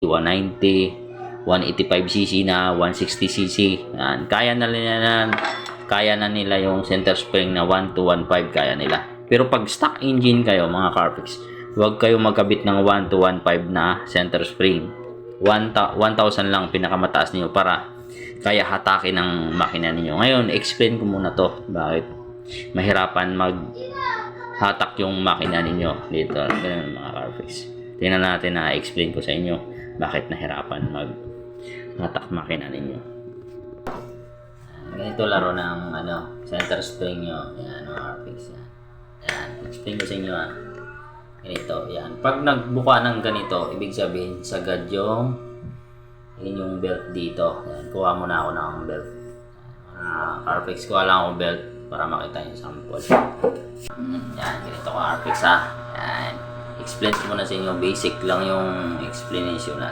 190, 185cc na, 160cc. Yan. Kaya na nila yung center spring na 1 to 1.5 kaya nila. Pero pag stock engine kayo mga Carfax, huwag kayo magkabit ng 1 to 1.5 na center spring. 1,000 lang pinakamataas niyo para kaya hatakin ng makina niyo. Ngayon, explain ko muna to. Bakit mahirapan hatak yung makina ninyo dito. Ganun mga Carfax. Tingnan natin na explain ko sa inyo bakit nahirapan hatak makina ninyo. Ganito laro ng center spring nyo. Yan mga Carfax. Yan. Explain ko sa inyo ganito. Yan. Pag nagbuka ng ganito, ibig sabihin sagad yung inyong belt dito. Yan. Kuha muna ako ng belt. Carfax, kuha lang ako belt para makita yung sample. Yan, ganito ko Carfax Yan. Explain ko muna sa inyo, basic lang yung explanation natin.